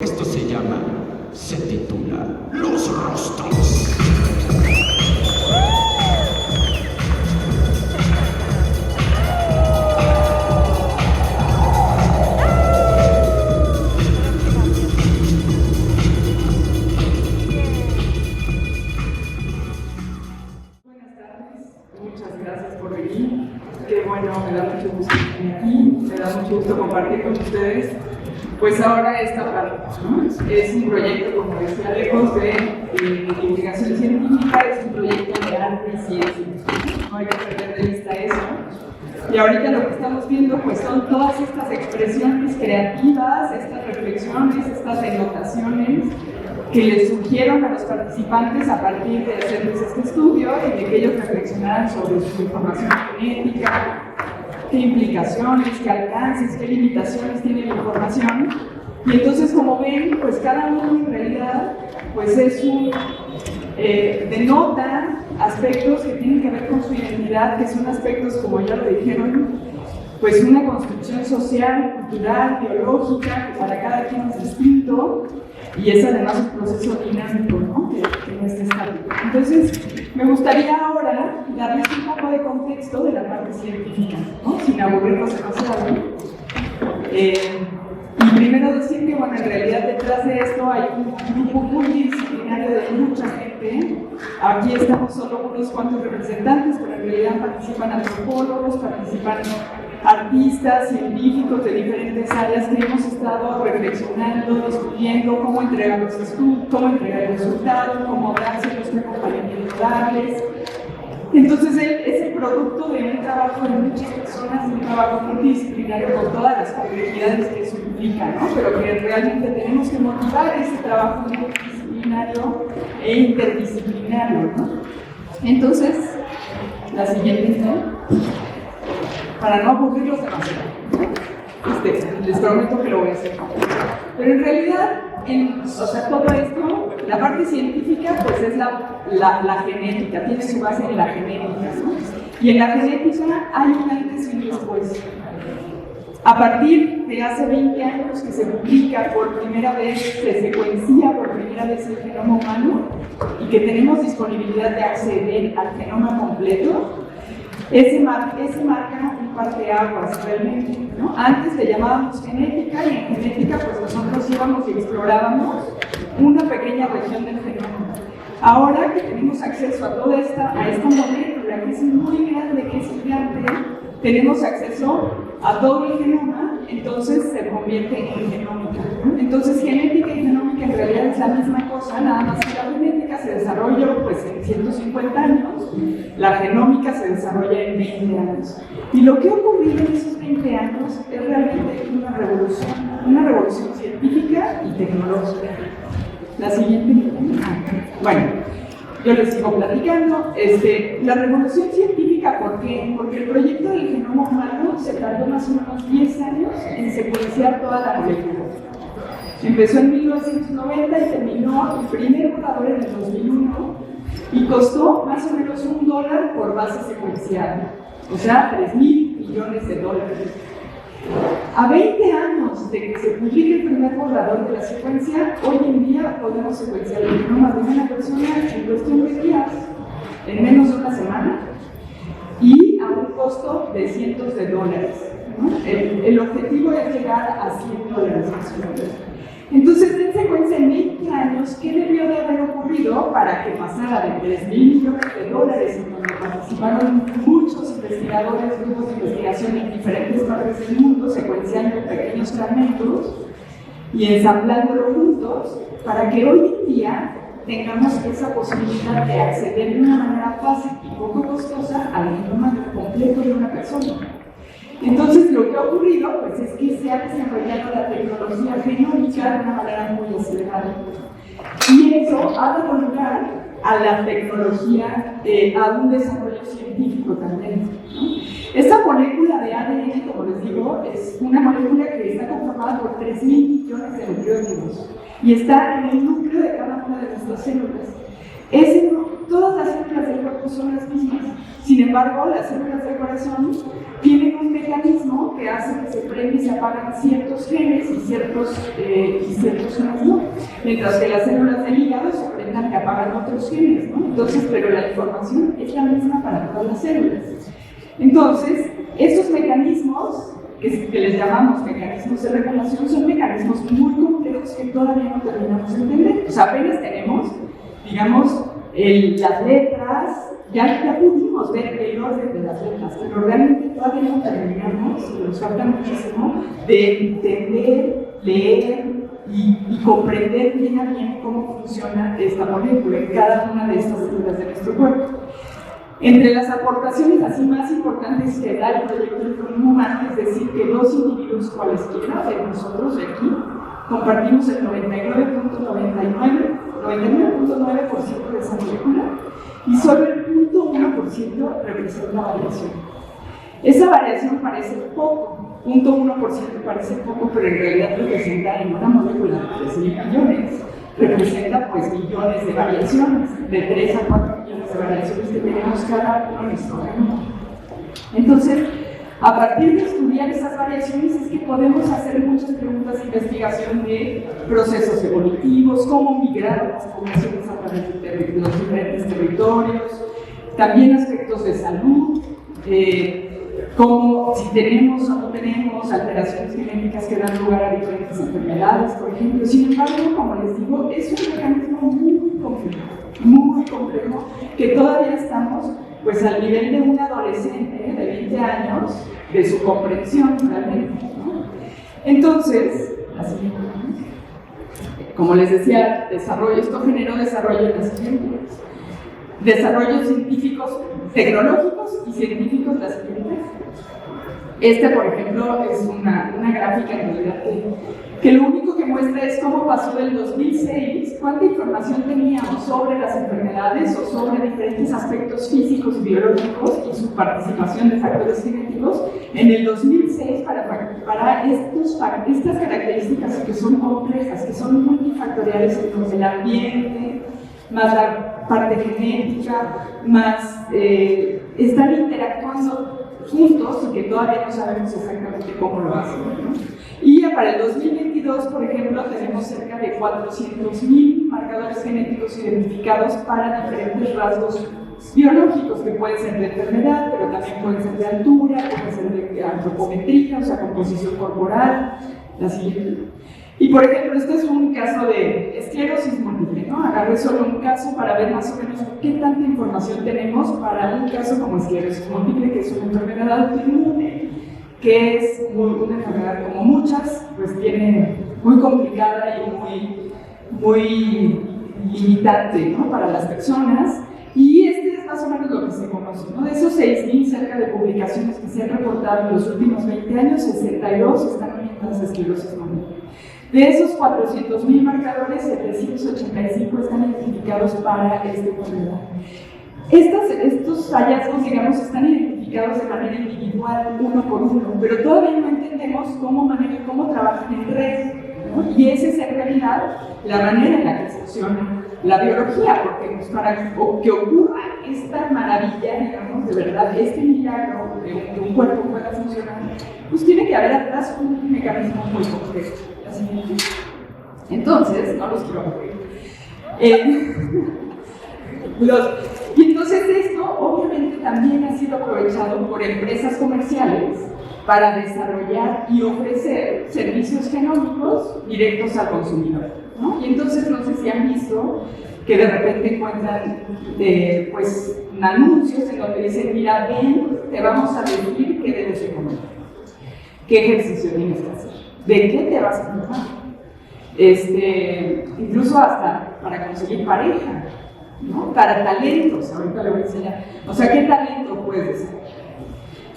Esto se titula Los Rostros. Buenas tardes, muchas gracias por venir. Qué bueno, me da mucho gusto estar aquí, me da mucho gusto compartir con ustedes. Pues ahora esta parte, ¿no? Es un proyecto, como decía lejos de divulgación científica, es un proyecto de arte y ciencia. No hay que perder de vista eso. Y ahorita lo que estamos viendo pues son todas estas expresiones creativas, estas reflexiones, estas denotaciones que les surgieron a los participantes a partir de hacerles este estudio y de que ellos reflexionaran sobre su información genética, qué implicaciones, qué alcances, qué limitaciones tiene la información. Y entonces, como ven, pues cada uno en realidad pues es denota aspectos que tienen que ver con su identidad, que son aspectos, como ya lo dijeron, pues una construcción social, cultural, biológica, que para cada quien es distinto, y es además un proceso dinámico, ¿no? que no es estático. Entonces, me gustaría ahora darles un poco de contexto de la parte científica, ¿no? Sin aburrirnos demasiado. Y primero decir que, bueno, en realidad detrás de esto hay un grupo multidisciplinario de mucha gente. Aquí estamos solo unos cuantos representantes, pero en realidad participan antropólogos, participan artistas, científicos de diferentes áreas que hemos estado reflexionando, discutiendo cómo entregar los estudios, cómo entregar el resultado, cómo dárselos, qué acompañamiento darles. Entonces es el producto de un trabajo de muchas personas, un trabajo multidisciplinario con todas las complejidades que eso implica, ¿no? Pero que realmente tenemos que motivar ese trabajo multidisciplinario e interdisciplinario, ¿no? Entonces, la siguiente, ¿no? Para no aburrirlos demasiado, les prometo que lo voy a hacer. Pero en realidad, todo esto, la parte científica, pues es la genética, tiene su base en la genética, ¿no? Y en la genética hay un antes y un después. A partir de hace 20 años que se publica por primera vez, se secuencia por primera vez el genoma humano y que tenemos disponibilidad de acceder al genoma completo, ese marca un parteaguas realmente, ¿no? Antes le llamábamos genética y en genética pues nosotros íbamos y explorábamos una pequeña región del genoma. Ahora que tenemos acceso a toda esta molécula que es muy grande, que es gigante, tenemos acceso a todo el genoma, entonces se convierte en genómica, ¿no? Entonces genética y genómica en realidad es la misma cosa, nada más que la genética se desarrolló pues en 150 años, la genómica se desarrolla en 20 años. Y lo que ha ocurrido en esos 20 años es realmente una revolución científica y tecnológica. La siguiente. Bueno, yo les sigo platicando. La revolución científica, ¿por qué? Porque el proyecto del genoma humano se tardó más o menos 10 años en secuenciar toda la molécula. Empezó en 1990 y terminó el primer borrador en el 2001 y costó más o menos $1 por base secuenciada, o sea, $3,000 millones. A 20 años de que se publique el primer borrador de la secuencia, hoy en día podemos secuenciar el genoma de una persona en cuestión de días, en menos de una semana, y a un costo de cientos de dólares, ¿no? El objetivo es llegar a $100 más o menos. Entonces, en secuencia, en 20 años, ¿qué debió de haber ocurrido para que pasara de $3,000 millones en donde participaron muchos investigadores, grupos de investigación en diferentes partes del mundo, secuenciando pequeños fragmentos y ensamblándolo juntos, para que hoy en día tengamos esa posibilidad de acceder de una manera fácil y poco costosa al genoma completo de una persona? Entonces, lo que ha ocurrido pues, es que se ha desarrollado la tecnología genómica de una manera muy acelerada. Y eso ha dado lugar a la tecnología, a un desarrollo científico también, ¿no? Esta molécula de ADN, como les digo, es una molécula que está conformada por 3,000 millones de nucleótidos y está en el núcleo de cada una de nuestras células. Todas las células del cuerpo son las mismas. Sin embargo, las células del corazón tienen un mecanismo que hace que se prenden y se apagan ciertos genes y ciertos mientras que las células del hígado se orientan que apagan otros genes, ¿no? Entonces, pero la información es la misma para todas las células. Entonces, estos mecanismos, que les llamamos mecanismos de regulación, son mecanismos muy complejos que todavía no terminamos de entender. O sea, apenas tenemos, digamos, las letras, ya pudimos ver el orden de las letras, pero realmente todavía no terminamos, nos falta muchísimo de entender, leer y comprender bien a bien cómo funciona esta molécula en cada una de estas células de nuestro cuerpo. Entre las aportaciones así más importantes que da el proyecto del genoma humano, es decir, que dos individuos cualesquiera de nosotros de aquí compartimos el 99.9% de esa molécula y solo el 0.1% representa variación. Esa variación parece poco, 0.1% parece poco, pero en realidad representa en una molécula de 13 millones, representa pues millones de variaciones, de 3 a 4 millones de variaciones que tenemos cada uno en nuestro genoma. Entonces, a partir de estudiar esas variaciones es que podemos hacer muchas preguntas de investigación de procesos evolutivos, cómo migraron las poblaciones a través de los diferentes territorios, también aspectos de salud, como si tenemos o no tenemos alteraciones genéticas que dan lugar a diferentes enfermedades, por ejemplo. Sin embargo, como les digo, es un mecanismo muy complejo, que todavía estamos pues al nivel de un adolescente de 20 años, de su comprensión realmente, ¿no? Entonces, así, como les decía, esto generó desarrollo en las siguientes. Desarrollos científicos, tecnológicos y científicos las siguientes. Por ejemplo, es una gráfica en realidad que lo único que muestra es cómo pasó del 2006, cuánta información teníamos sobre las enfermedades o sobre diferentes aspectos físicos y biológicos y su participación de factores genéticos en el 2006 para estas características que son complejas, que son multifactoriales, entonces el ambiente, más la parte genética, más están interactuando juntos y que todavía no sabemos exactamente cómo lo hacen, ¿no? Y para el 2022, por ejemplo, tenemos cerca de 400.000 marcadores genéticos identificados para diferentes rasgos biológicos, que pueden ser de enfermedad, pero también pueden ser de altura, pueden ser de antropometría, o sea, composición corporal, la siguiente. Y por ejemplo, este es un caso de esclerosis múltiple, ¿no? Agarré solo un caso para ver más o menos qué tanta información tenemos para un caso como esclerosis múltiple, que es una enfermedad autoinmune, que es una enfermedad como muchas, pues tiene muy complicada y muy limitante, ¿no? Para las personas. Y es más o menos lo que se conoce, ¿no? De esos 6.000 cerca de publicaciones que se han reportado en los últimos 20 años, 62 están orientadas a esclerosis múltiple. De esos 400.000 marcadores, 785 están identificados para esta enfermedad. Estos hallazgos, digamos, están identificados de manera individual, uno por uno, pero todavía no entendemos cómo trabajan en red, ¿no? Y esa es en realidad la manera en la que funciona la biología, porque pues, para que ocurra esta maravilla, digamos, de verdad, este milagro de que un cuerpo pueda funcionar, pues tiene que haber atrás un mecanismo muy complejo. Entonces, no los quiero aburrir. Y entonces esto obviamente también ha sido aprovechado por empresas comerciales para desarrollar y ofrecer servicios genómicos directos al consumidor, ¿no? Y entonces no sé si han visto que de repente encuentran pues, anuncios en donde dicen, mira, ven, te vamos a decir qué debes de comer, qué ejercicio tienes que hacer, de qué te vas a enfermar, incluso hasta para conseguir pareja, ¿no? Para talentos, ahorita le voy a enseñar, o sea, ¿qué talento puedes ser?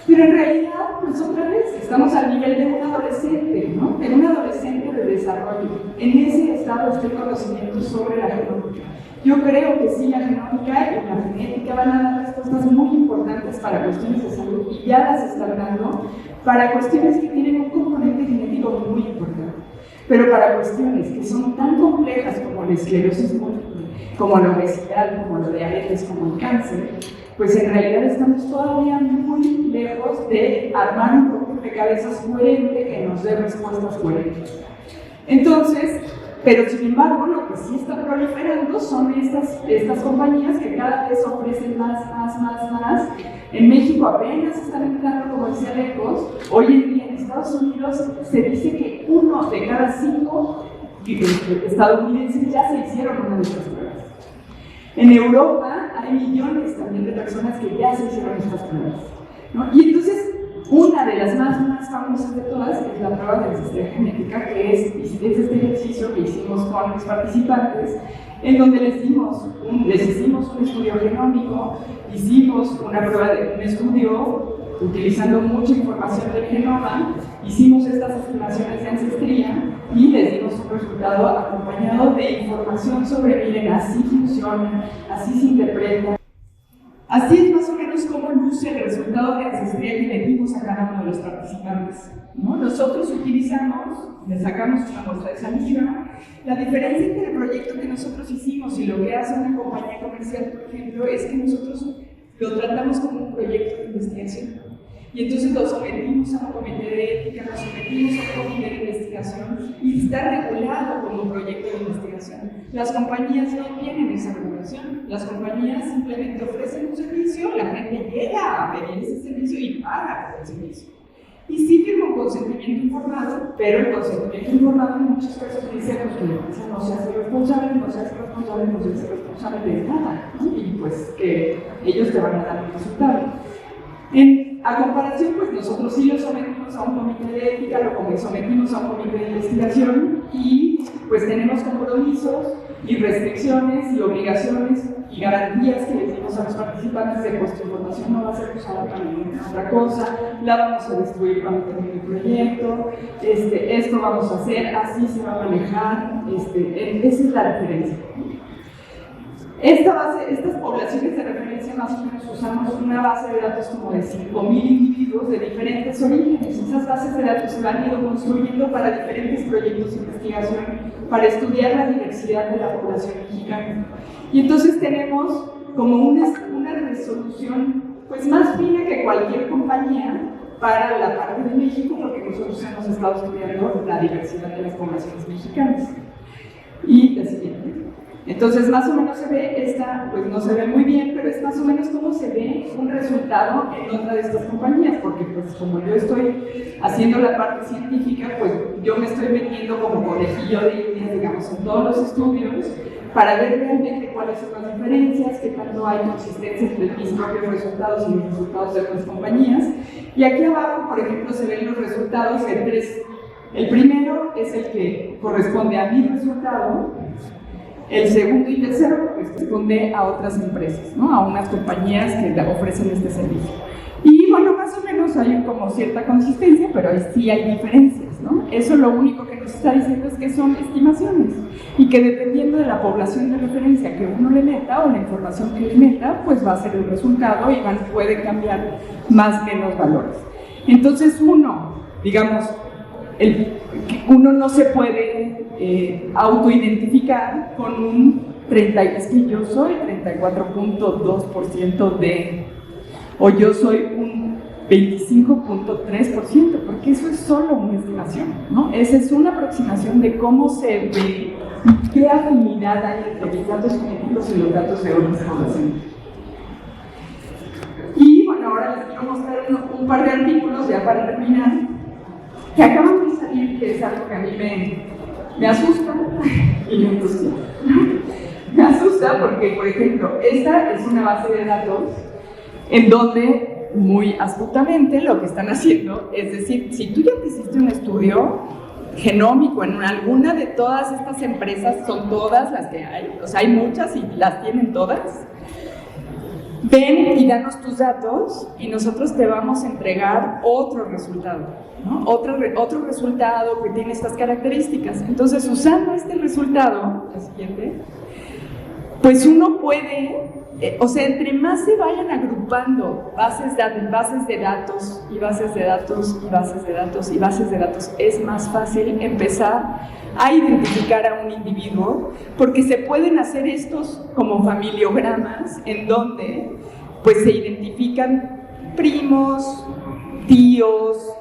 Pero en realidad, pues otra vez, estamos al nivel de un adolescente, ¿no? De un adolescente de desarrollo. En ese estado está el conocimiento sobre la genómica. Yo creo que sí, la genómica y la genética van a dar respuestas muy importantes para cuestiones de salud y ya las están dando para cuestiones que tienen un componente genético muy importante. Pero para cuestiones que son tan complejas como la esclerosis múltiple, como la obesidad, como la diabetes, como el cáncer, pues en realidad estamos todavía muy lejos de armar un rompecabezas coherente que nos dé respuestas coherentes. Entonces, Pero sin embargo, lo que sí está proliferando son estas compañías que cada vez ofrecen más. En México apenas están entrando comercial ecos. Hoy en día en Estados Unidos se dice que 1 de cada 5 estadounidenses ya se hicieron una de estas pruebas. En Europa hay millones también de personas que ya se hicieron estas pruebas, ¿no? Y entonces, una de las más famosas de todas es la prueba de ancestría genética, que es este ejercicio que hicimos con los participantes, en donde les hicimos un estudio genómico, hicimos una prueba de un estudio utilizando mucha información del genoma, hicimos estas estimaciones de ancestría y les dimos un resultado acompañado de información sobre, miren, así funciona, así se interpreta. Así es más o menos como luce el resultado de ancestría que le dimos a cada uno de los participantes, ¿no? Nosotros le sacamos una muestra de saliva. La diferencia entre el proyecto que nosotros hicimos y lo que hace una compañía comercial, por ejemplo, es que nosotros lo tratamos como un proyecto de investigación. Y entonces lo sometimos a un comité de ética, lo sometimos a un comité de investigación y está regulado como proyecto de investigación. Las compañías no tienen esa regulación. Las compañías simplemente ofrecen un servicio, la gente llega a pedir ese servicio y paga por el servicio. Y sí firma un consentimiento informado, pero el consentimiento informado en muchos casos dice que la empresa no se hace responsable de nada, ¿no? Y pues que ellos te van a dar un resultado. A comparación, pues nosotros sí lo sometimos a un comité de ética, lo sometimos a un comité de investigación y pues tenemos compromisos y restricciones y obligaciones y garantías que les dimos a los participantes de que vuestra información no va a ser usada para ninguna otra cosa, la vamos a destruir cuando termine el proyecto, esto vamos a hacer, así se va a manejar, esa es la referencia. Estas poblaciones de referencia más o menos usamos una base de datos como de 5.000 individuos de diferentes orígenes. Esas bases de datos se han ido construyendo para diferentes proyectos de investigación para estudiar la diversidad de la población mexicana. Y entonces tenemos como una resolución pues más fina que cualquier compañía para la parte de México, porque nosotros hemos estado estudiando la diversidad de las poblaciones mexicanas. Y la siguiente. Entonces, más o menos se ve pues no se ve muy bien, pero es más o menos como se ve un resultado en otra de estas compañías, porque pues como yo estoy haciendo la parte científica, pues yo me estoy metiendo como conejillo de indias, digamos, en todos los estudios, para ver realmente cuáles son las diferencias, qué tanto hay consistencia entre mis propios resultados y los resultados de otras compañías. Y aquí abajo, por ejemplo, se ven los resultados en 3. El primero es el que corresponde a mi resultado. El segundo y tercero corresponde a otras empresas, ¿no? A unas compañías que ofrecen este servicio. Y bueno, más o menos hay como cierta consistencia, pero sí hay diferencias, ¿no? Eso lo único que nos está diciendo es que son estimaciones y que dependiendo de la población de referencia que uno le meta o la información que le meta, pues va a ser el resultado y pueden cambiar más o menos valores. Entonces uno no se puede autoidentificar con un 30, es que yo soy 34.2% o yo soy un 25.3%, porque eso es solo una estimación, ¿no? Esa es una aproximación de cómo se ve y qué afinidad hay entre mis datos genéticos y los datos de otras poblaciones. Y bueno, ahora les quiero mostrar un par de artículos ya para terminar, que acaban de salir, que es algo que a mí me asusta y me entusiasma. Me asusta porque, por ejemplo, esta es una base de datos en donde, muy astutamente, lo que están haciendo es decir, si tú ya te hiciste un estudio genómico en alguna de todas estas empresas, son todas las que hay, o sea, hay muchas y las tienen todas, ven y danos tus datos y nosotros te vamos a entregar otro resultado, ¿no? Otro resultado que tiene estas características. Entonces, usando este resultado, la siguiente, pues uno puede, o sea, entre más se vayan agrupando bases de datos y bases de datos y bases de datos y bases de datos, es más fácil empezar a identificar a un individuo, porque se pueden hacer estos como familiogramas en donde pues se identifican primos, tíos,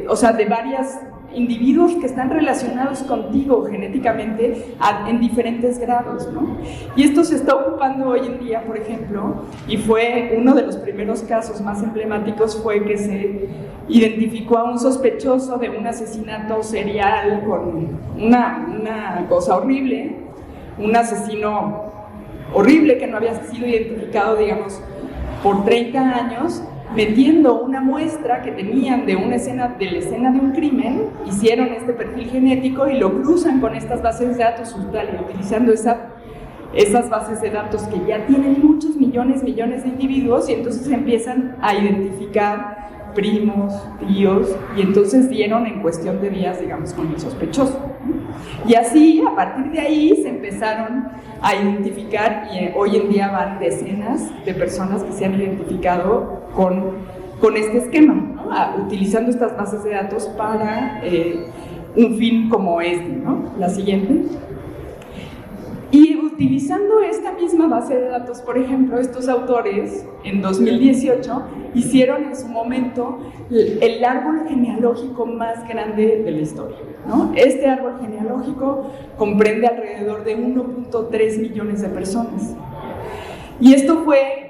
o sea, de varias individuos que están relacionados contigo genéticamente en diferentes grados, ¿no? Y esto se está ocupando hoy en día, por ejemplo, y fue uno de los primeros casos más emblemáticos, fue que se identificó a un sospechoso de un asesinato serial con una cosa horrible, un asesino horrible que no había sido identificado, digamos, por 30 años, metiendo una muestra que tenían de la escena de un crimen, hicieron este perfil genético y lo cruzan con estas bases de datos, utilizando esas bases de datos que ya tienen muchos millones de individuos, y entonces empiezan a identificar primos, tíos, y entonces dieron en cuestión de días, digamos, con el sospechoso. Y así, a partir de ahí, se empezaron a identificar, y hoy en día van decenas de personas que se han identificado con este esquema, ¿no? Utilizando estas bases de datos para un fin como este, ¿no? La siguiente. Y utilizando esta misma base de datos, por ejemplo, estos autores en 2018 hicieron en su momento el árbol genealógico más grande de la historia, ¿no? Este árbol genealógico comprende alrededor de 1.3 millones de personas. Y esto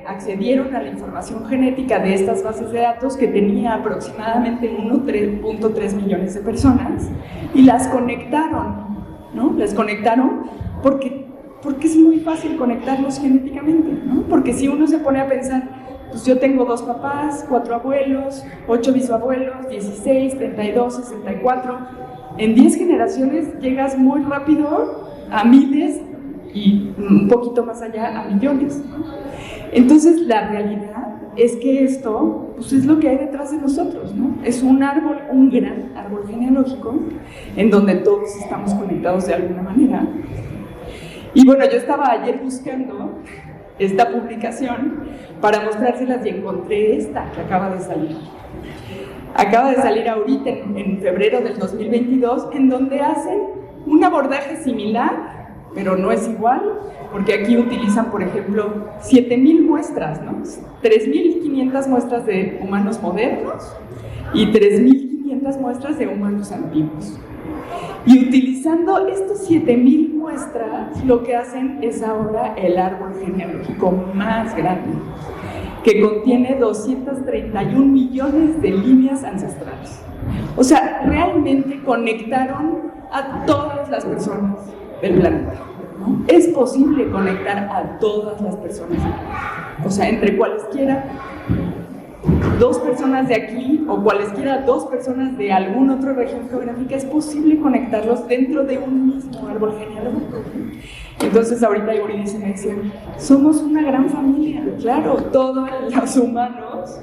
accedieron a la información genética de estas bases de datos que tenía aproximadamente 1.3 millones de personas y las conectaron, ¿no? Las conectaron porque es muy fácil conectarlos genéticamente, ¿no? Porque si uno se pone a pensar, pues yo tengo 2 papás, 4 abuelos, 8 bisabuelos, 16, 32, 64. En 10 generaciones llegas muy rápido a miles y un poquito más allá a millones, ¿no? Entonces la realidad es que esto, pues, es lo que hay detrás de nosotros, ¿no? Es un árbol, un gran árbol genealógico en donde todos estamos conectados de alguna manera. Y bueno, yo estaba ayer buscando esta publicación para mostrárselas y encontré esta que acaba de salir. Acaba de salir ahorita en febrero del 2022, en donde hacen un abordaje similar, pero no es igual, porque aquí utilizan, por ejemplo, 7,000 muestras, ¿no? 3,500 muestras de humanos modernos y 3,500 muestras de humanos antiguos. Y utilizando estos 7,000 muestras, lo que hacen es ahora el árbol genealógico más grande, que contiene 231 millones de líneas ancestrales. O sea, realmente conectaron a todas las personas del planeta, ¿no? Es posible conectar a todas las personas, o sea, entre cualesquiera 2 personas de aquí o cualesquiera 2 personas de alguna otra región geográfica, es posible conectarlos dentro de un mismo árbol genealógico. Entonces ahorita Yuridice me decía, somos una gran familia, claro, todos los humanos.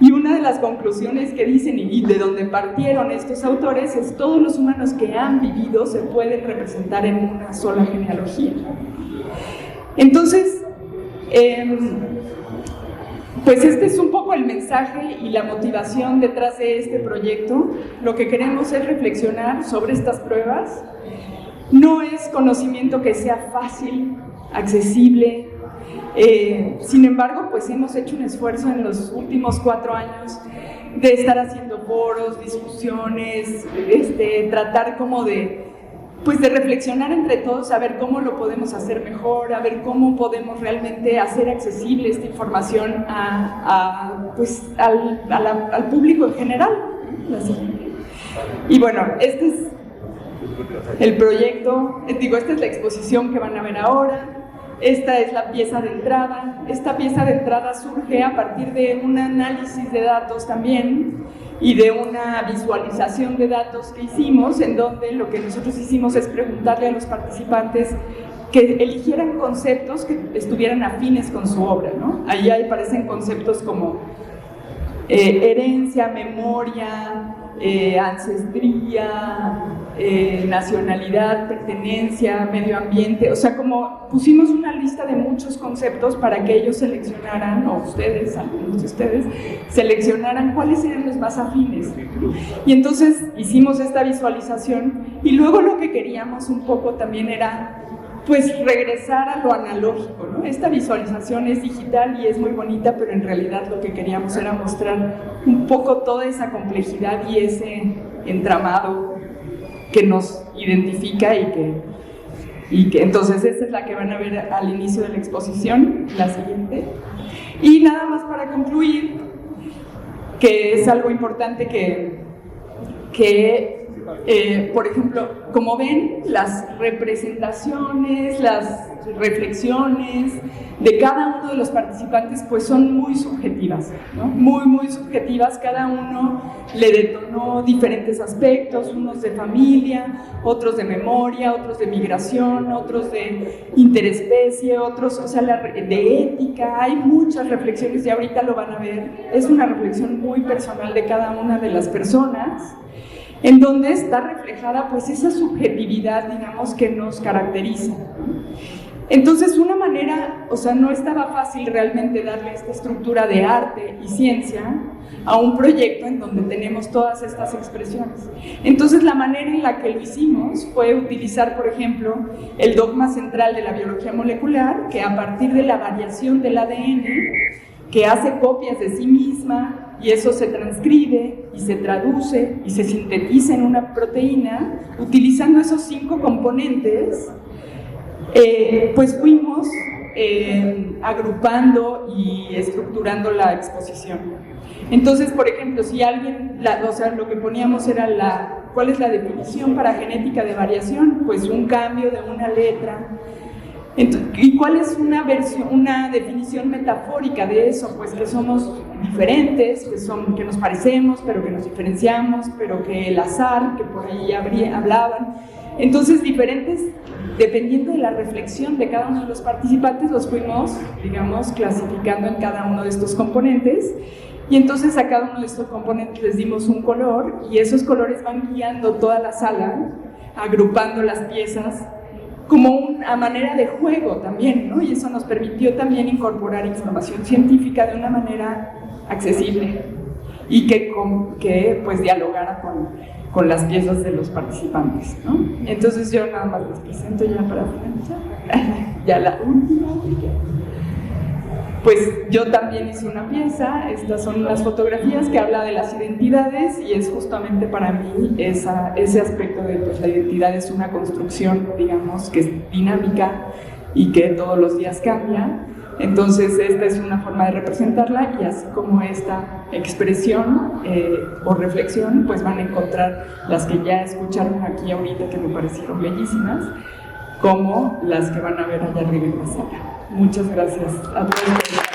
Y una de las conclusiones que dicen y de donde partieron estos autores es todos los humanos que han vivido se pueden representar en una sola genealogía. Entonces, pues este es un poco el mensaje y la motivación detrás de este proyecto. Lo que queremos es reflexionar sobre estas pruebas. No es conocimiento que sea fácil, accesible. Sin embargo, pues hemos hecho un esfuerzo en los últimos 4 años de estar haciendo foros, discusiones, tratar como de reflexionar entre todos, a ver cómo lo podemos hacer mejor, a ver cómo podemos realmente hacer accesible esta información al público en general. Y bueno, este es el proyecto, esta es la exposición que van a ver ahora. Esta es la pieza de entrada. Esta pieza de entrada surge a partir de un análisis de datos también y de una visualización de datos que hicimos, en donde lo que nosotros hicimos es preguntarle a los participantes que eligieran conceptos que estuvieran afines con su obra, ¿no? Ahí aparecen conceptos como herencia, memoria, ancestría, nacionalidad, pertenencia, medio ambiente. O sea, como pusimos una lista de muchos conceptos para que ellos seleccionaran, o ustedes, algunos de ustedes, seleccionaran cuáles eran los más afines. Y entonces hicimos esta visualización y luego lo que queríamos un poco también era regresar a lo analógico, ¿no? Esta visualización es digital y es muy bonita, pero en realidad lo que queríamos era mostrar un poco toda esa complejidad y ese entramado que nos identifica y que entonces esta es la que van a ver al inicio de la exposición, la siguiente. Y nada más para concluir, que es algo importante por ejemplo, como ven, las representaciones, las reflexiones de cada uno de los participantes pues son muy subjetivas, ¿no? Muy subjetivas. Cada uno le detonó diferentes aspectos, unos de familia, otros de memoria, otros de migración, otros de interespecie, otros, o sea, de ética. Hay muchas reflexiones y ahorita lo van a ver. Es una reflexión muy personal de cada una de las personas, en donde está reflejada pues esa subjetividad, digamos, que nos caracteriza. Entonces, una manera, o sea, no estaba fácil realmente darle esta estructura de arte y ciencia a un proyecto en donde tenemos todas estas expresiones. Entonces, la manera en la que lo hicimos fue utilizar, por ejemplo, el dogma central de la biología molecular, que a partir de la variación del ADN, que hace copias de sí misma, y eso se transcribe y se traduce y se sintetiza en una proteína, utilizando esos 5 componentes, pues fuimos agrupando y estructurando la exposición. Entonces, por ejemplo, si alguien, o sea, lo que poníamos era ¿cuál es la definición para genética de variación? Pues un cambio de una letra. ¿Y cuál es una definición metafórica de eso? Pues que somos diferentes, que nos parecemos, pero que nos diferenciamos, pero que el azar, que por ahí hablaban. Entonces, diferentes, dependiendo de la reflexión de cada uno de los participantes, los fuimos, digamos, clasificando en cada uno de estos componentes. Y entonces a cada uno de estos componentes les dimos un color, y esos colores van guiando toda la sala, agrupando las piezas, como una manera de juego también, ¿no? Y eso nos permitió también incorporar información científica de una manera accesible y que pues dialogara con las piezas de los participantes, ¿no? Entonces yo nada más les presento ya para finalizar. Ya la última. Pues yo también hice una pieza, estas son unas fotografías que habla de las identidades, y es justamente para mí ese aspecto de pues la identidad es una construcción, digamos, que es dinámica y que todos los días cambia. Entonces esta es una forma de representarla, y así como esta expresión o reflexión, pues van a encontrar las que ya escucharon aquí ahorita, que me parecieron bellísimas, como las que van a ver allá arriba en la sala. Muchas gracias a todos.